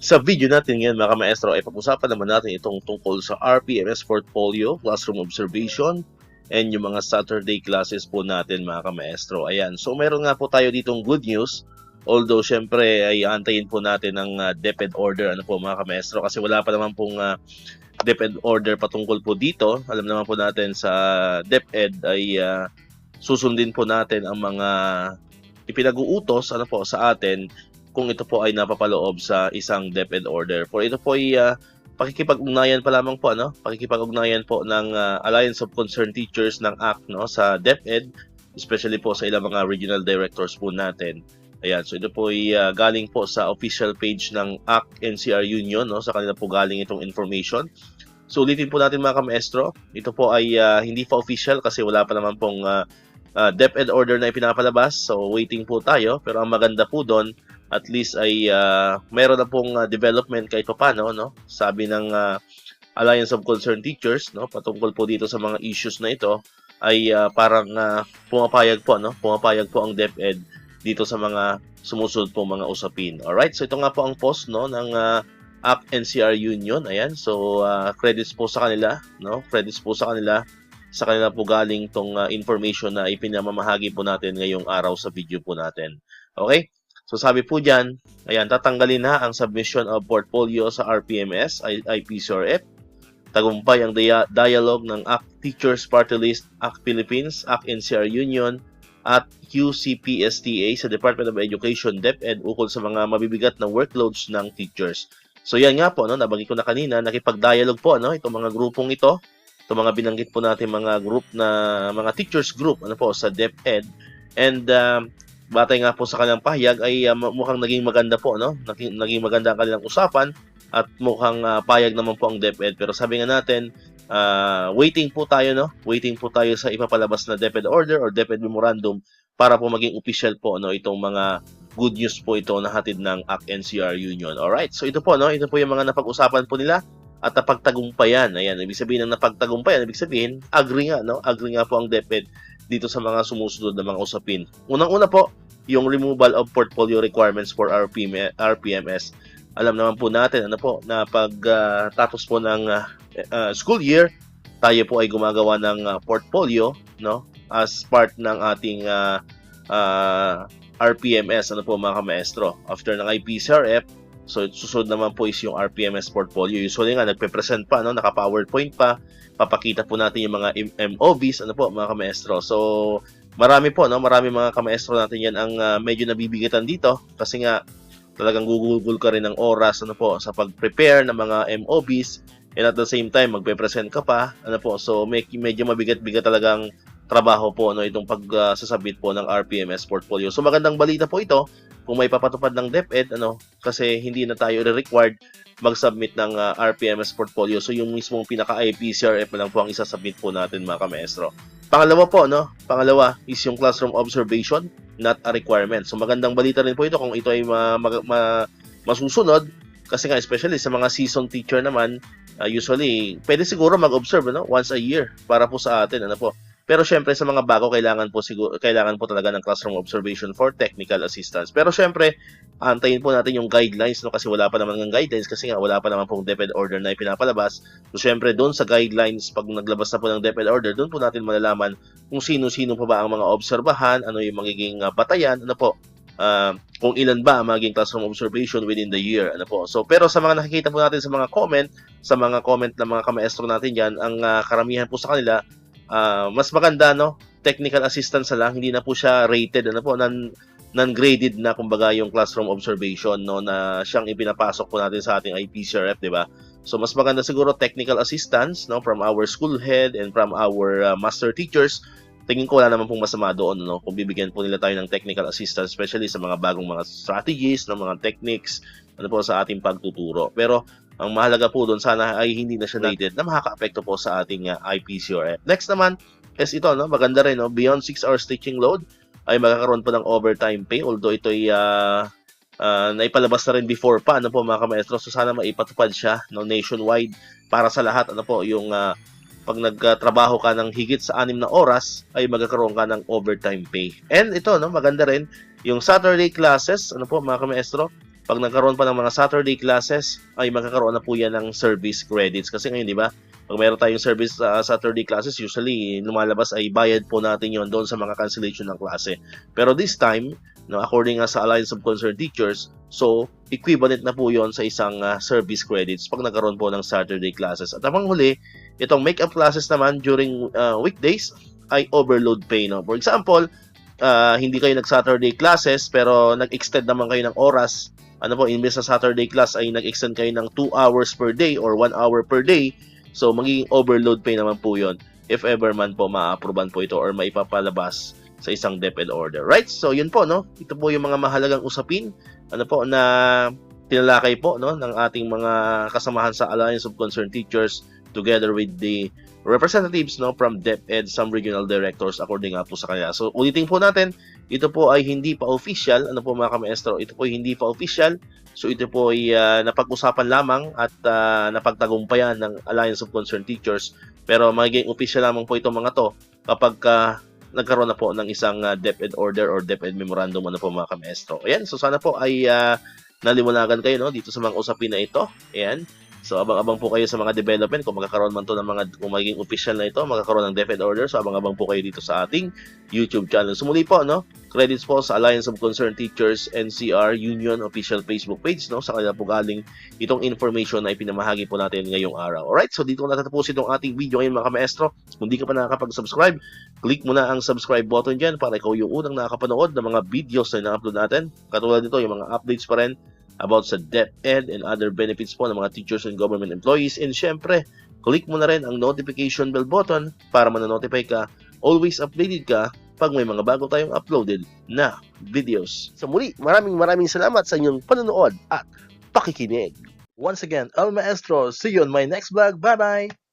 Sa video natin ngayon mga kamaestro ay pag-usapan naman natin itong tungkol sa RPMS portfolio, classroom observation, and yung mga Saturday classes po natin mga kamaestro. Ayan, so meron nga po tayo ditong good news. Although syempre ay antayin po natin ang DepEd order po mga kamaestro kasi wala pa naman pong DepEd order patungkol po dito. Alam naman po natin sa DepEd ay susundin po natin ang mga ipinag-uutos sa atin kung ito po ay napapaloob sa isang DepEd order. For ito po ay pakikipag-ugnayan pa lamang po, pakikipag-ugnayan po ng Alliance of Concerned Teachers ng ACT sa DepEd, especially po sa ilang mga regional directors po natin. Ayan, so ito po ay galing po sa official page ng ACT NCR Union, sa kanila po galing itong information. So ulitin po natin mga kamaestro, ito po ay hindi pa official kasi wala pa naman pong DepEd order na ipinapalabas. So waiting po tayo, pero ang maganda po doon, at least ay mayroon na pong development kahit paano, sabi ng Alliance of Concerned Teachers, patungkol po dito sa mga issues na ito, ay parang pumapayag po ang DepEd dito sa mga sumusunod po mga usapin. Alright, so ito nga po ang post ng ACT NCR Union. Ayan, so credits po sa kanila, credits po sa kanila po galing tong information na ipinamamahagi po natin ngayong araw sa video po natin. Okay? So sabi po dyan, ayan, tatanggalin na ang submission of portfolio sa RPMS, IPCRF. Tagumpay ang dialogue ng ACT Teachers Party List, ACT Philippines, ACT NCR Union, at QCPSTA sa Department of Education, DepEd, ukol sa mga mabibigat na workloads ng teachers. So yan nga po, nabanggit ko na kanina, nakipag-dialogue po, itong mga grupong ito, itong mga binanggit po natin mga group na, mga teachers group, sa DepEd. And batay nga po sa kanilang pahayag ay mukhang naging maganda po, naging maganda ang kanilang usapan at mukhang payag naman po ang DepEd. Pero sabi nga natin, waiting po tayo sa ipapalabas na DepEd order or DepEd memorandum para po maging official po itong mga good news po ito na hatid ng ACT NCR Union. Alright, so ito po yung mga napag-usapan po nila at napagtagumpayan. Ayan, ibig sabihin ng napagtagumpayan, ibig sabihin agree nga po ang DepEd dito sa mga sumusunod na mga usapin. Unang-una po, yung removal of portfolio requirements for RPMS. Alam naman po natin na pag tapos po ng school year, tayo po ay gumagawa ng portfolio as part ng ating RPMS mga kamaestro. After ng IPCRF, so susunod naman po is yung RPMS portfolio. Usually nga nagpe-present pa, naka-PowerPoint pa, papakita po natin yung mga MOVs mga kamaestro. So marami mga kamaestro natin yan ang medyo nabibigatan dito kasi nga talagang gugugol ka rin ng oras sa pag-prepare ng mga MOVs, and at the same time magpe-present ka pa so medyo mabigat-bigat talagang trabaho po itong pagsasabit po ng RPMS portfolio. So magandang balita po ito kung may papatupad ng DepEd kasi hindi na tayo required mag-submit ng RPMS portfolio. So yung mismong pinaka-IPCRF lang po ang isasubmit po natin mga kamaestro. Pangalawa is yung classroom observation, not a requirement. So magandang balita rin po ito kung ito ay masusunod kasi nga especially sa mga seasoned teacher naman, usually pwede siguro mag-observe once a year para po sa atin Pero syempre sa mga bago kailangan po talaga ng classroom observation for technical assistance. Pero syempre antayin po natin yung guidelines kasi wala pa naman ng guidelines kasi nga wala pa naman pong DepEd order na ipinapalabas. So syempre doon sa guidelines pag naglabas na po ng DepEd order, doon po natin malalaman kung sino-sino pa ba ang mga obserbahan, ano yung magiging batayan, kung ilan ba ang magiging classroom observation within the year, So pero sa mga nakikita po natin sa mga comment ng mga kamaestro natin diyan, ang karamihan po sa kanila mas maganda technical assistance lang, hindi na po siya rated non-graded na kumbaga yung classroom observation na siyang ipinapasok po natin sa ating IPCRF, di ba? So mas maganda siguro technical assistance from our school head and from our master teachers. Tingin ko wala naman pong masama doon kung bibigyan po nila tayo ng technical assistance, especially sa mga bagong mga strategies, mga techniques sa ating pagtuturo. Pero ang mahalaga po doon sana ay hindi na siya rated na makaka-apekto po sa ating IPCRF. Next naman is ito, maganda rin, beyond 6 hours teaching load ay magkakaroon po ng overtime pay, although ito ay naipalabas na rin before pa mga kamaestro. So sana maipatupad siya nationwide para sa lahat yung pag nagtrabaho ka ng higit sa 6 na oras ay magkakaroon ka ng overtime pay. And ito maganda rin yung Saturday classes mga kamaestro pag nagkaroon pa ng mga Saturday classes, ay magkakaroon na po yan ng service credits. Kasi ngayon, di ba, pag mayroon tayong service Saturday classes, usually lumalabas ay bayad po natin yon doon sa mga cancellation ng klase. Pero this time, no, according sa Alliance of Concerned Teachers, so equivalent na po yon sa isang service credits pag nagkaroon po ng Saturday classes. At ang huli, itong make-up classes naman during weekdays ay overload pay. No? For example, hindi kayo nag-Saturday classes pero nag-extend naman kayo ng oras. Ano po, imbes sa Saturday class ay nag-extend kayo ng 2 hours per day or 1 hour per day. So, magiging overload pay naman po yon if ever man po ma-approvean po ito or maipapalabas sa isang DepEd order. Right? So, yun po, no? Ito po yung mga mahalagang usapin ano po, na tinalakay po no, ng ating mga kasamahan sa Alliance of Concerned Teachers together with the representatives no, from DepEd, some regional directors according nga po sa kanya. So, ulitin po natin, ito po ay hindi pa official. Ano po mga kamaestro? Ito po ay hindi pa official. So, ito po ay napag-usapan lamang at napagtagumpayan ng Alliance of Concerned Teachers. Pero magiging official lamang po itong mga to kapag nagkaroon na po ng isang DepEd order or DepEd memorandum ano po mga kamaestro. Ayan, so sana po ay naliwanagan kayo no, dito sa mga usapin na ito. Ayan. So, abang-abang po kayo sa mga development. Kung magkakaroon man to ng mga, kung magiging official na ito, magkakaroon ng DepEd order. So, abang-abang po kayo dito sa ating YouTube channel. Sumuli po, no? Credits po sa Alliance of Concerned Teachers NCR Union official Facebook page, no? Sa kanila po galing itong information na ipinamahagi po natin ngayong araw. Alright, so dito ko natatapos itong ating video ngayon mga kamaestro. Kung di ka pa nakakapag-subscribe, click mo na ang subscribe button dyan para ikaw yung unang nakakapanood ng mga videos na na-upload natin. Katulad nito, yung mga updates pa rin about sa DepEd and other benefits po ng mga teachers and government employees. And syempre, click mo na rin ang notification bell button para mananotify ka, always updated ka pag may mga bago tayong uploaded na videos. Sa muli, maraming salamat sa inyong panonood at pakikinig. Once again, El Maestro, see you on my next vlog. Bye-bye!